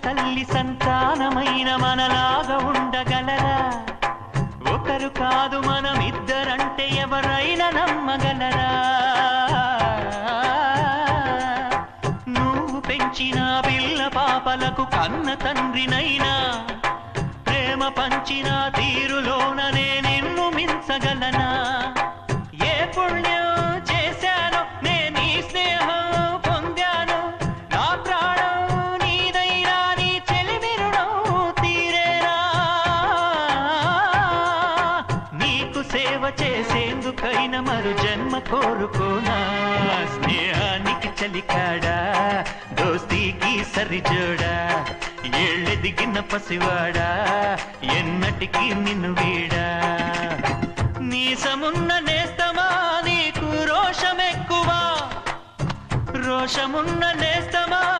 తల్లి సంతానమైన మనలాగా ఉండగలరా? ఒకరు కాదు మనమిద్దరంటే ఎవరైనా నమ్మగలరా? నువ్వు పెంచిన పిల్ల పాపలకు కన్న తండ్రినైనా ప్రేమ పంచిన తీరులోననే నిన్ను మించగలనా? ఏ పుణ్యం చేశాను నేను ఈ స్నేహం పొందాను, నా ప్రాణం నీదైనా నీ చెలిమి రుణం తీరేనా? నీకు సేవ చేసేందుకైనా మరు జన్మ కోరుకోనా? స్నేహానికి చలికాడా, దోస్తీకి సరిజోడా, ఏళ్ళెదిగిన పసివాడా ఎన్నటికీ నిన్ను వీడా? నీసమున్న నేస్తమా నీకు రోషమెక్కువా, రోషమున్న నేస్తమా